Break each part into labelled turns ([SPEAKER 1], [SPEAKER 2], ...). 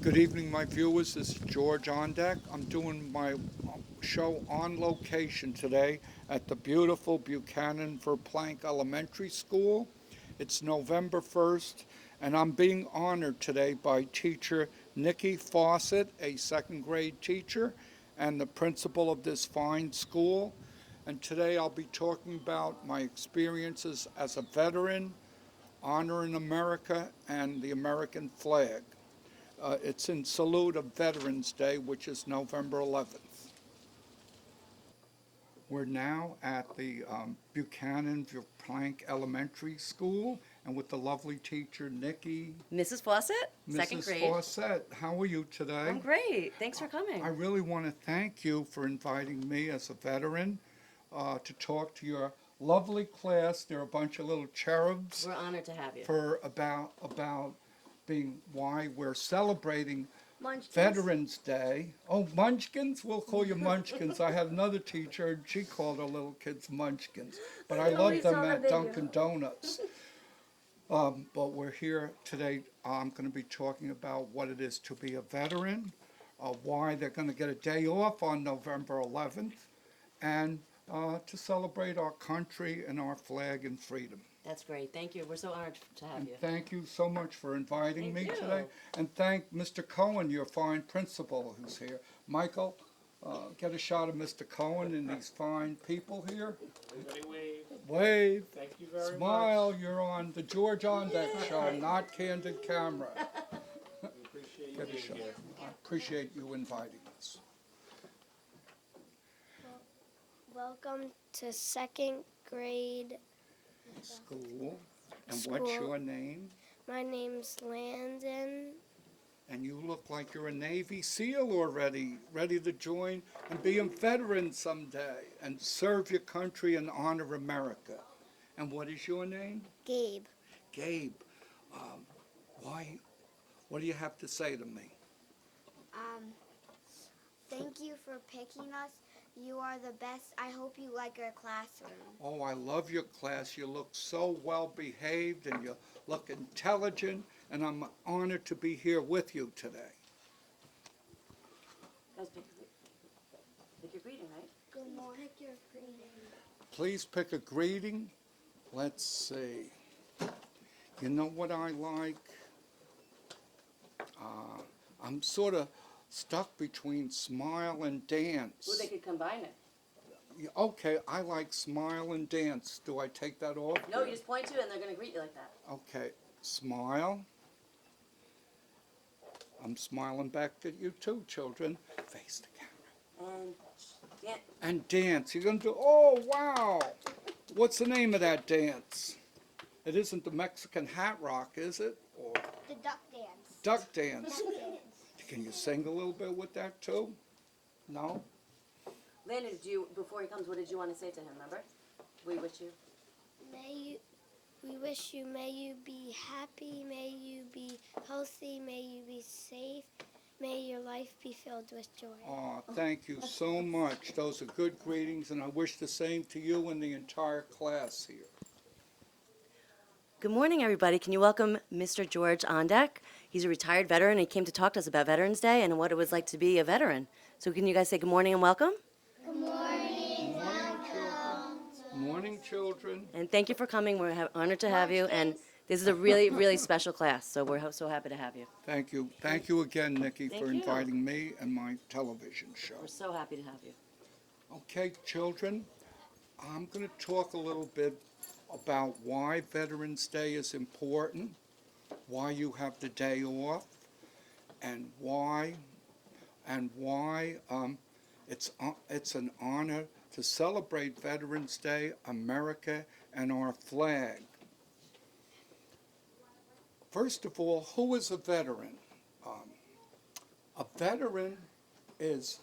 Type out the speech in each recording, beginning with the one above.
[SPEAKER 1] Good evening, my viewers. This is George Ondek. I'm doing my show on location today at the beautiful Buchanan-Verplank Elementary School. It's November 1st, and I'm being honored today by teacher Nikki Fawcett, a second grade teacher, and the principal of this fine school. And today I'll be talking about my experiences as a veteran, honoring America, and the American flag. It's in salute of Veterans Day, which is November 11th. We're now at the Buchanan-Verplank Elementary School, and with the lovely teacher, Nikki.
[SPEAKER 2] Mrs. Fawcett, second
[SPEAKER 1] Mrs.
[SPEAKER 2] grade.
[SPEAKER 1] Fawcett, how are you today?
[SPEAKER 2] I'm great. Thanks for coming.
[SPEAKER 1] I really want to thank you for inviting me as a veteran to talk to your lovely class. They're a bunch of little cherubs.
[SPEAKER 2] We're honored to have you.
[SPEAKER 1] For about being why we're celebrating
[SPEAKER 3] Munchkins.
[SPEAKER 1] Veterans Day. Oh, Munchkins? We'll call you Munchkins. I had another teacher, and she called her little kids Munchkins. But I love them at Dunkin' Donuts. But we're here today. I'm going to be talking about what it is to be a veteran, why they're going to get a day off on November 11th, and to celebrate our country and our flag and freedom.
[SPEAKER 2] That's great. Thank you. We're so honored to have
[SPEAKER 1] And
[SPEAKER 2] you.
[SPEAKER 1] thank you so much for inviting me
[SPEAKER 2] Thank you.
[SPEAKER 1] today. And thank Mr. Cohen, your fine principal who's here. Michael, get a shot of Mr. Cohen and these fine people here.
[SPEAKER 4] Everybody wave.
[SPEAKER 1] Wave.
[SPEAKER 4] Thank you very
[SPEAKER 1] Smile. You're on the George Ondek show, not Candid Camera.
[SPEAKER 4] much. We appreciate you
[SPEAKER 1] Get a
[SPEAKER 4] being
[SPEAKER 1] shot.
[SPEAKER 4] here.
[SPEAKER 1] I appreciate you inviting us.
[SPEAKER 3] Welcome to second grade.
[SPEAKER 1] School. And what's
[SPEAKER 3] School.
[SPEAKER 1] your name?
[SPEAKER 3] My name's Landon.
[SPEAKER 1] And you look like you're a Navy SEAL already, ready to join and be a veteran someday and serve your country and honor America. And what is your name?
[SPEAKER 3] Gabe.
[SPEAKER 1] Gabe. Why? What do you have to say to me?
[SPEAKER 3] Thank you for picking us. You are the best. I hope you like our classroom.
[SPEAKER 1] Oh, I love your class. You look so well behaved and you look intelligent, and I'm honored to be here with you today.
[SPEAKER 2] Guys, pick your greeting, right?
[SPEAKER 3] Good morning. Pick your greeting.
[SPEAKER 1] Please pick a greeting. Let's see. You know what I like? I'm sort of stuck between smile and dance.
[SPEAKER 2] Ooh, they could combine it.
[SPEAKER 1] Yeah, okay, I like smile and dance. Do I take that off?
[SPEAKER 2] No, you just point to it and they're going to greet you like that.
[SPEAKER 1] Okay, smile. I'm smiling back at you too, children. Face the camera.
[SPEAKER 2] And yeah,
[SPEAKER 1] And dance. You're going to do, oh, wow. What's the name of that dance? It isn't the Mexican hat rock, is it? Or
[SPEAKER 3] The duck dance.
[SPEAKER 1] duck dance.
[SPEAKER 3] Duck dance.
[SPEAKER 1] Can you sing a little bit with that too? No?
[SPEAKER 2] Landon, before he comes, what did you want to say to him? Remember? We wish you.
[SPEAKER 3] We wish you, may you be happy, may you be healthy, may you be safe, may your life be filled with joy.
[SPEAKER 1] Oh, thank you so much. Those are good greetings, and I wish the same to you and the entire class here.
[SPEAKER 2] Good morning, everybody. Can you welcome Mr. George Ondek? He's a retired veteran. He came to talk to us about Veterans Day and what it was like to be a veteran. So can you guys say good morning and welcome?
[SPEAKER 3] Good morning.
[SPEAKER 1] Morning, children.
[SPEAKER 2] And thank you for coming. We're honored to have you. And this is a really, really special class. So we're so happy to have you.
[SPEAKER 1] Thank you. Thank you again, Nikki,
[SPEAKER 2] Thank
[SPEAKER 1] for
[SPEAKER 2] you.
[SPEAKER 1] inviting me and my television show.
[SPEAKER 2] We're so happy to have you.
[SPEAKER 1] Okay, children, I'm going to talk a little bit about why Veterans Day is important, why you have the day off, and why it's an honor to celebrate Veterans Day, America, and our flag. First of all, who is a veteran? A veteran is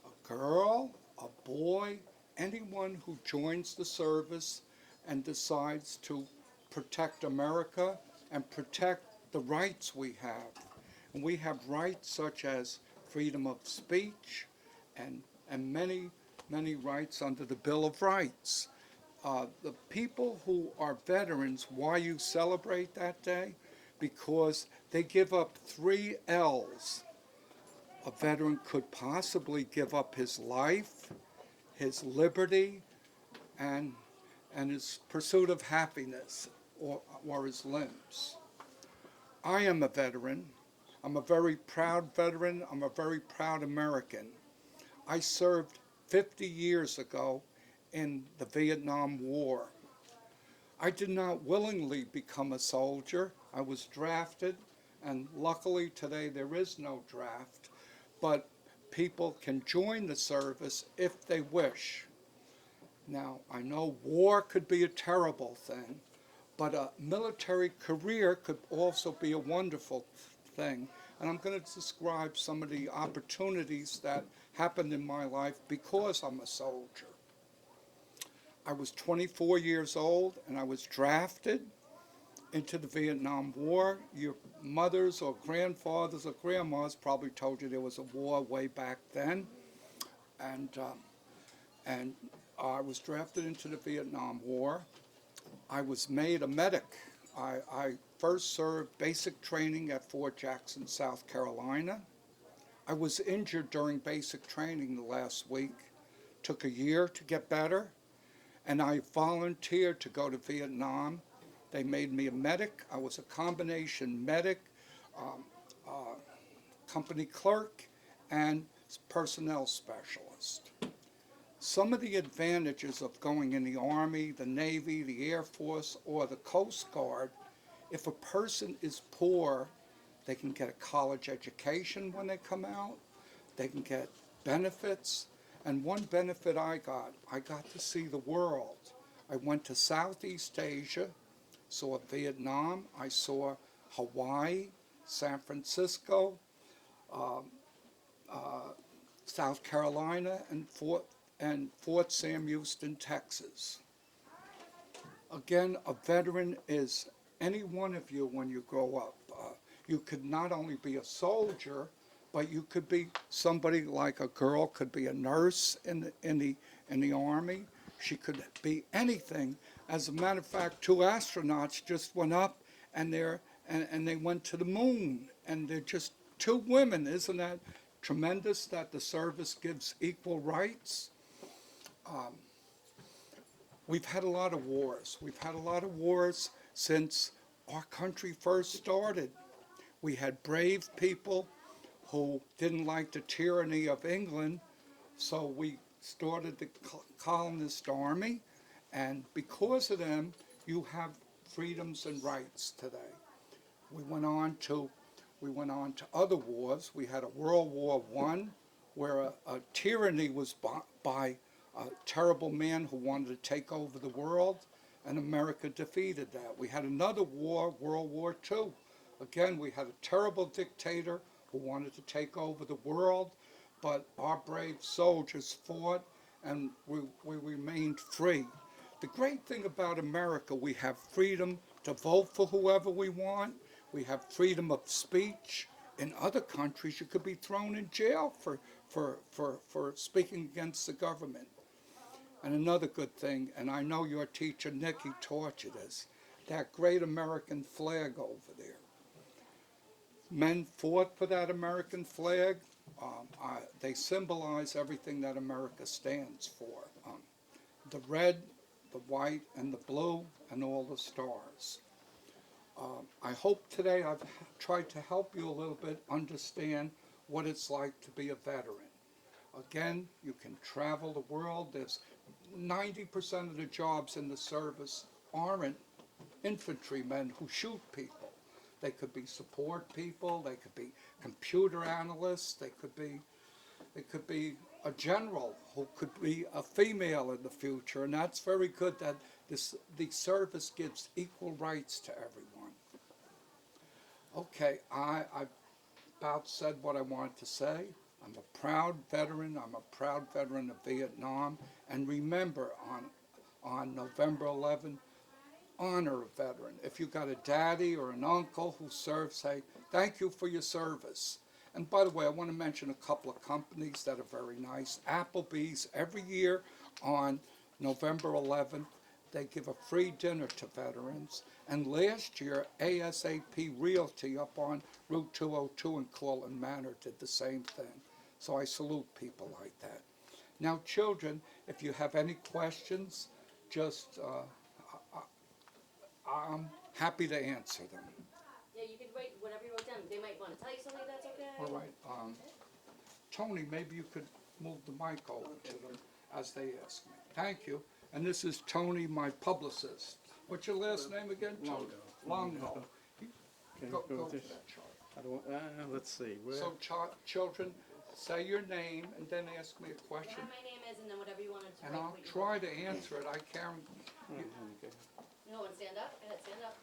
[SPEAKER 1] a girl, a boy, anyone who joins the service and decides to protect America and protect the rights we have. And we have rights such as freedom of speech and many, many rights under the Bill of Rights. The people who are veterans, why you celebrate that day? because they give up 3 L's. A veteran could possibly give up his life, his liberty, and his pursuit of happiness, or his limbs. I am a veteran. I'm a very proud veteran. I'm a very proud American. I served 50 years ago in the Vietnam War. I did not willingly become a soldier. I was drafted, and luckily today there is no draft, but people can join the service if they wish. Now, I know war could be a terrible thing, but a military career could also be a wonderful thing. And I'm going to describe some of the opportunities that happened in my life because I'm a soldier. I was 24 years old and I was drafted into the Vietnam War. Your mothers or grandfathers or grandmas probably told you there was a war way back then. And I was drafted into the Vietnam War. I was made a medic. I first served basic training at Fort Jackson, South Carolina. I was injured during basic training the last week. Took a year to get better, and I volunteered to go to Vietnam. They made me a medic. I was a combination medic, company clerk, and personnel specialist. Some of the advantages of going in the Army, the Navy, the Air Force, or the Coast Guard, if a person is poor, they can get a college education when they come out. They can get benefits. And one benefit I got to see the world. I went to Southeast Asia, saw Vietnam, I saw Hawaii, San Francisco, South Carolina, and Fort Sam Houston, Texas. Again, a veteran is any one of you when you grow up. You could not only be a soldier, but you could be somebody like a girl could be a nurse in the Army. She could be anything. As a matter of fact, 2 astronauts just went up and they went to the moon, and they're just 2 women. Isn't that tremendous that the service gives equal rights? We've had a lot of wars. We've had a lot of wars since our country first started. We had brave people who didn't like the tyranny of England, so we started the colonist army, and because of them, you have freedoms and rights today. We went on to other wars. We had a World War I, where a tyranny was by a terrible man who wanted to take over the world, and America defeated that. We had another war, World War II. Again, we had a terrible dictator who wanted to take over the world, but our brave soldiers fought, and we remained free. The great thing about America, we have freedom to vote for whoever we want. We have freedom of speech. In other countries, you could be thrown in jail for speaking against the government. And another good thing, and I know your teacher, Nikki, taught you this, that great American flag over there. Men fought for that American flag. They symbolize everything that America stands for. The red, the white, and the blue, and all the stars. I hope today I've tried to help you a little bit understand what it's like to be a veteran. Again, you can travel the world. There's 90% of the jobs in the service aren't infantrymen who shoot people. They could be support people, they could be computer analysts, they could be a general who could be a female in the future, and that's very good that the service gives equal rights to everyone. Okay, I've about said what I wanted to say. I'm a proud veteran. I'm a proud veteran of Vietnam. And remember, on November 11th, honor a veteran. If you got a daddy or an uncle who serves, say, thank you for your service. And by the way, I want to mention a couple of companies that are very nice. Applebee's, every year on November 11th, They give a free dinner to veterans. And last year, ASAP Realty up on Route 202 in Cortland Manor did the same thing. So I salute people like that. Now, children, if you have any questions, just I'm happy to answer them.
[SPEAKER 2] Yeah, you could write whatever you wrote down. They might want to tell you something, that's okay.
[SPEAKER 1] All right. Tony, maybe you could move the mic over to them as they ask me. Thank you. And this is Tony, my publicist. What's your last name again? Tony? Longo. Go
[SPEAKER 4] Go
[SPEAKER 1] to
[SPEAKER 4] with this.
[SPEAKER 1] that chart.
[SPEAKER 4] I don't, let's see, where,
[SPEAKER 1] So, children, say your name and then ask me a question,
[SPEAKER 2] Whatever my name is and then whatever you wanted to
[SPEAKER 1] and
[SPEAKER 2] write.
[SPEAKER 1] I'll
[SPEAKER 2] what you
[SPEAKER 1] try to answer it. I can't.
[SPEAKER 4] okay.
[SPEAKER 2] No one stand up. Go ahead, stand up.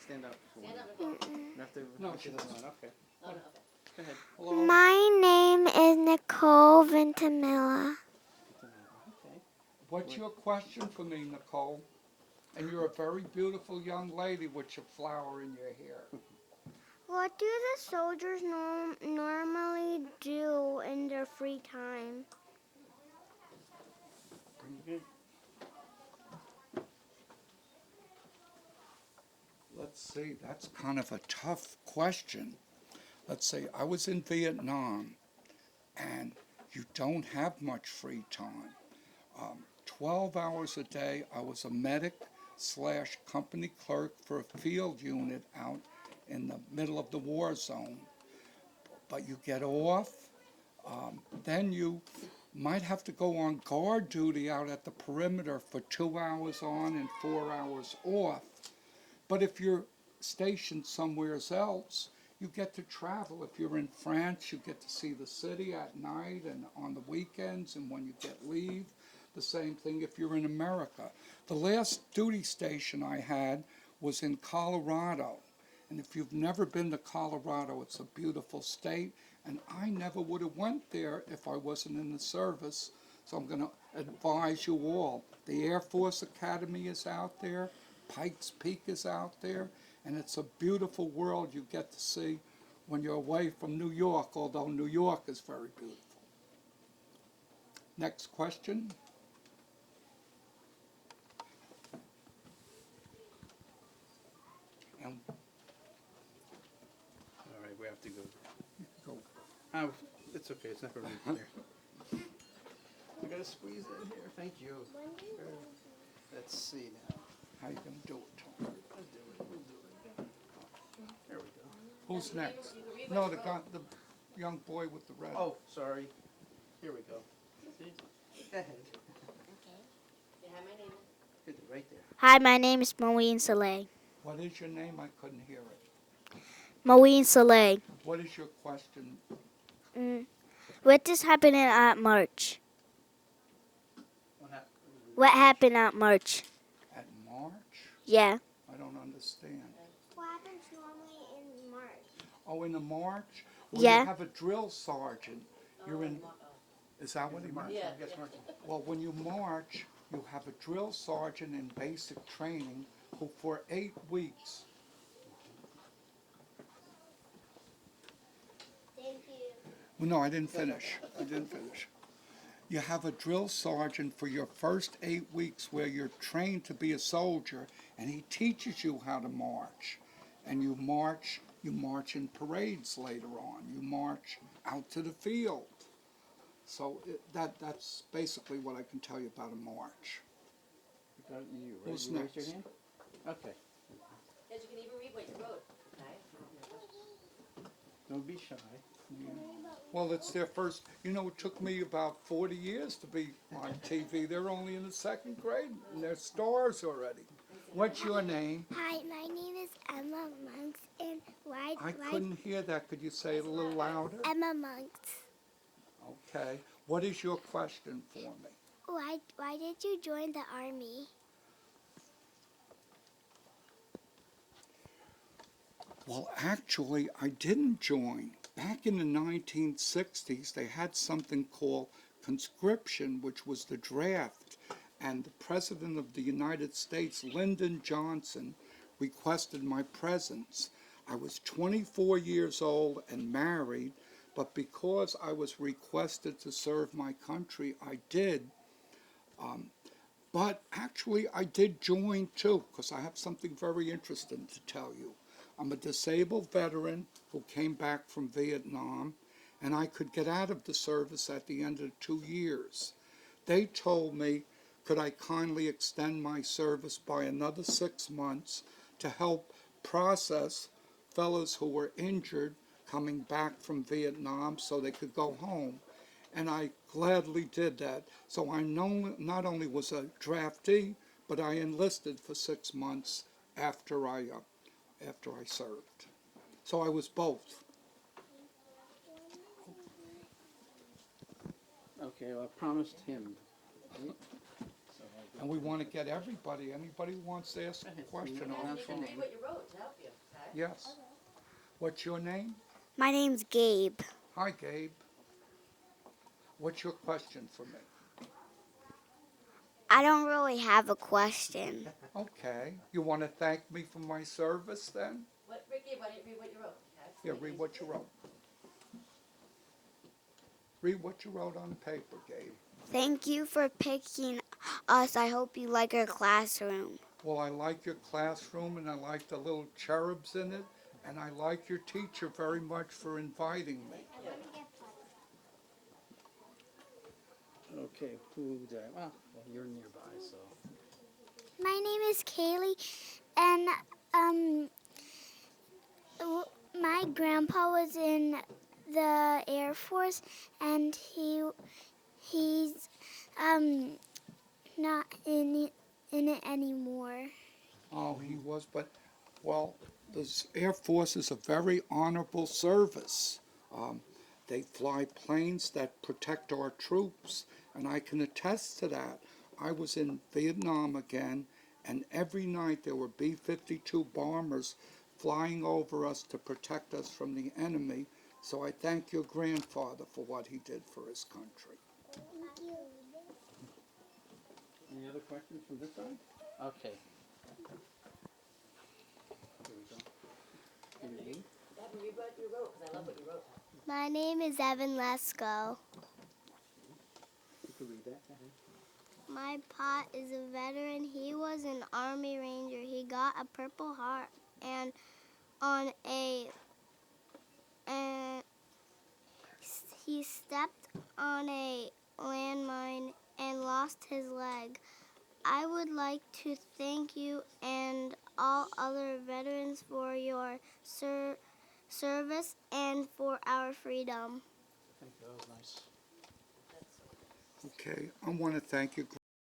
[SPEAKER 4] Stand up.
[SPEAKER 2] Stand up, Nicole.
[SPEAKER 4] You have to,
[SPEAKER 1] No, she
[SPEAKER 4] doesn't
[SPEAKER 1] doesn't.
[SPEAKER 4] want, okay.
[SPEAKER 2] Oh, no, okay.
[SPEAKER 4] Go ahead.
[SPEAKER 1] Hello.
[SPEAKER 3] My name is Nicole Ventimilla.
[SPEAKER 4] Okay.
[SPEAKER 1] What's your question for me, Nicole? And you're a very beautiful young lady with your flower in your hair.
[SPEAKER 3] What do the soldiers normally do in their free time?
[SPEAKER 4] Good.
[SPEAKER 1] Let's see, that's kind of a tough question. Let's see, I was in Vietnam, and you don't have much free time. 12 hours a day, I was a medic / company clerk for a field unit out in the middle of the war zone. But you get off, then you might have to go on guard duty out at the perimeter for 2 hours on and 4 hours off. But if you're stationed somewhere else, you get to travel. If you're in France, you get to see the city at night and on the weekends and when you get leave. The same thing if you're in America. The last duty station I had was in Colorado. And if you've never been to Colorado, it's a beautiful state. And I never would have went there if I wasn't in the service. So I'm going to advise you all. The Air Force Academy is out there. Pikes Peak is out there. And it's a beautiful world you get to see when you're away from New York, although New York is very beautiful. Next question. And
[SPEAKER 4] All right, we have to go.
[SPEAKER 1] go.
[SPEAKER 4] It's okay, it's not going to be clear. We gotta squeeze in here, thank you. Let's see now.
[SPEAKER 1] How you going to do it, Tony?
[SPEAKER 4] We'll do it. There we go.
[SPEAKER 1] Who's next?
[SPEAKER 2] You can read
[SPEAKER 1] No,
[SPEAKER 2] what
[SPEAKER 1] the
[SPEAKER 2] you
[SPEAKER 1] guy,
[SPEAKER 2] wrote.
[SPEAKER 1] the young boy with the red.
[SPEAKER 4] Oh, sorry. Here we go. See? Go ahead.
[SPEAKER 2] You have my name.
[SPEAKER 4] Good, right there.
[SPEAKER 3] Hi, my name is Moeen Saleh.
[SPEAKER 1] What is your name? I couldn't hear it.
[SPEAKER 3] Moeen Saleh.
[SPEAKER 1] What is your question?
[SPEAKER 3] What is happening at March?
[SPEAKER 4] What happened?
[SPEAKER 3] What happened at March?
[SPEAKER 1] At March?
[SPEAKER 3] Yeah.
[SPEAKER 1] I don't understand.
[SPEAKER 3] What happens normally in March?
[SPEAKER 1] Oh, in the March? Well,
[SPEAKER 3] Yeah.
[SPEAKER 1] you have a drill sergeant. You're in, is that what he meant?
[SPEAKER 2] Yeah.
[SPEAKER 4] I guess March.
[SPEAKER 1] Well, when you march, you have a drill sergeant in basic training who for 8 weeks.
[SPEAKER 3] Thank you.
[SPEAKER 1] Well, no, I didn't finish. You have a drill sergeant for your first 8 weeks where you're trained to be a soldier, and he teaches you how to march. And you march in parades later on. You march out to the field. So that's basically what I can tell you about a march.
[SPEAKER 4] You got you, right?
[SPEAKER 1] Who's
[SPEAKER 4] You raised your
[SPEAKER 1] next?
[SPEAKER 4] hand? Okay.
[SPEAKER 2] Yes, you can even read what you wrote. Okay.
[SPEAKER 4] Don't be shy.
[SPEAKER 1] Well, it's their first, it took me about 40 years to be on TV. They're only in the 2nd grade and they're stars already. What's your name?
[SPEAKER 3] Hi, my name is Emma Monks, and
[SPEAKER 1] I couldn't hear that. Could you say it a little louder?
[SPEAKER 3] Emma Monks.
[SPEAKER 1] Okay. What is your question for me?
[SPEAKER 3] Why did you join the army?
[SPEAKER 1] Well, actually, I didn't join. Back in the 1960s, they had something called conscription, which was the draft. And the President of the United States, Lyndon Johnson, requested my presence. I was 24 years old and married, but because I was requested to serve my country, I did. But actually, I did join too, because I have something very interesting to tell you. I'm a disabled veteran who came back from Vietnam, and I could get out of the service at the end of 2 years. They told me, could I kindly extend my service by another 6 months to help process fellows who were injured coming back from Vietnam so they could go home. And I gladly did that. So I not only was a draftee, but I enlisted for 6 months after I served. So I was both.
[SPEAKER 4] Okay, well, I promised him. Right? So
[SPEAKER 1] And we want to get anybody who wants to ask a question on the phone.
[SPEAKER 2] Read what you wrote to help you. Okay?
[SPEAKER 1] Yes. What's your name?
[SPEAKER 3] My name's Gabe.
[SPEAKER 1] Hi, Gabe. What's your question for me?
[SPEAKER 3] I don't really have a question.
[SPEAKER 1] Okay. You want to thank me for my service then?
[SPEAKER 2] Ricky, why don't you read what you wrote? Okay?
[SPEAKER 1] Yeah, read what you wrote. Read what you wrote on paper, Gabe.
[SPEAKER 3] Thank you for picking us. I hope you like our classroom.
[SPEAKER 1] Well, I like your classroom, and I like the little cherubs in it, and I like your teacher very much for inviting me.
[SPEAKER 4] Okay, who did I? Well, you're nearby, so.
[SPEAKER 3] My name is Kaylee, and my grandpa was in the Air Force, and he's not in it anymore.
[SPEAKER 1] Oh, he was, but, well, the Air Force is a very honorable service. They fly planes that protect our troops, and I can attest to that. I was in Vietnam again, and every night there were B-52 bombers flying over us to protect us from the enemy. So I thank your grandfather for what he did for his country.
[SPEAKER 4] Any other questions from this side? Okay. Here we go. Can you read?
[SPEAKER 2] Read what you wrote, because I love what you wrote.
[SPEAKER 3] My name is Evan Lesko.
[SPEAKER 4] You can read that. Go ahead.
[SPEAKER 3] My pot is a veteran. He was an Army Ranger. He got a Purple Heart, and he stepped on a landmine and lost his leg. I would like to thank you and all other veterans for your service and for our freedom.
[SPEAKER 4] Thank you. That was nice.
[SPEAKER 1] Okay, I want to thank you.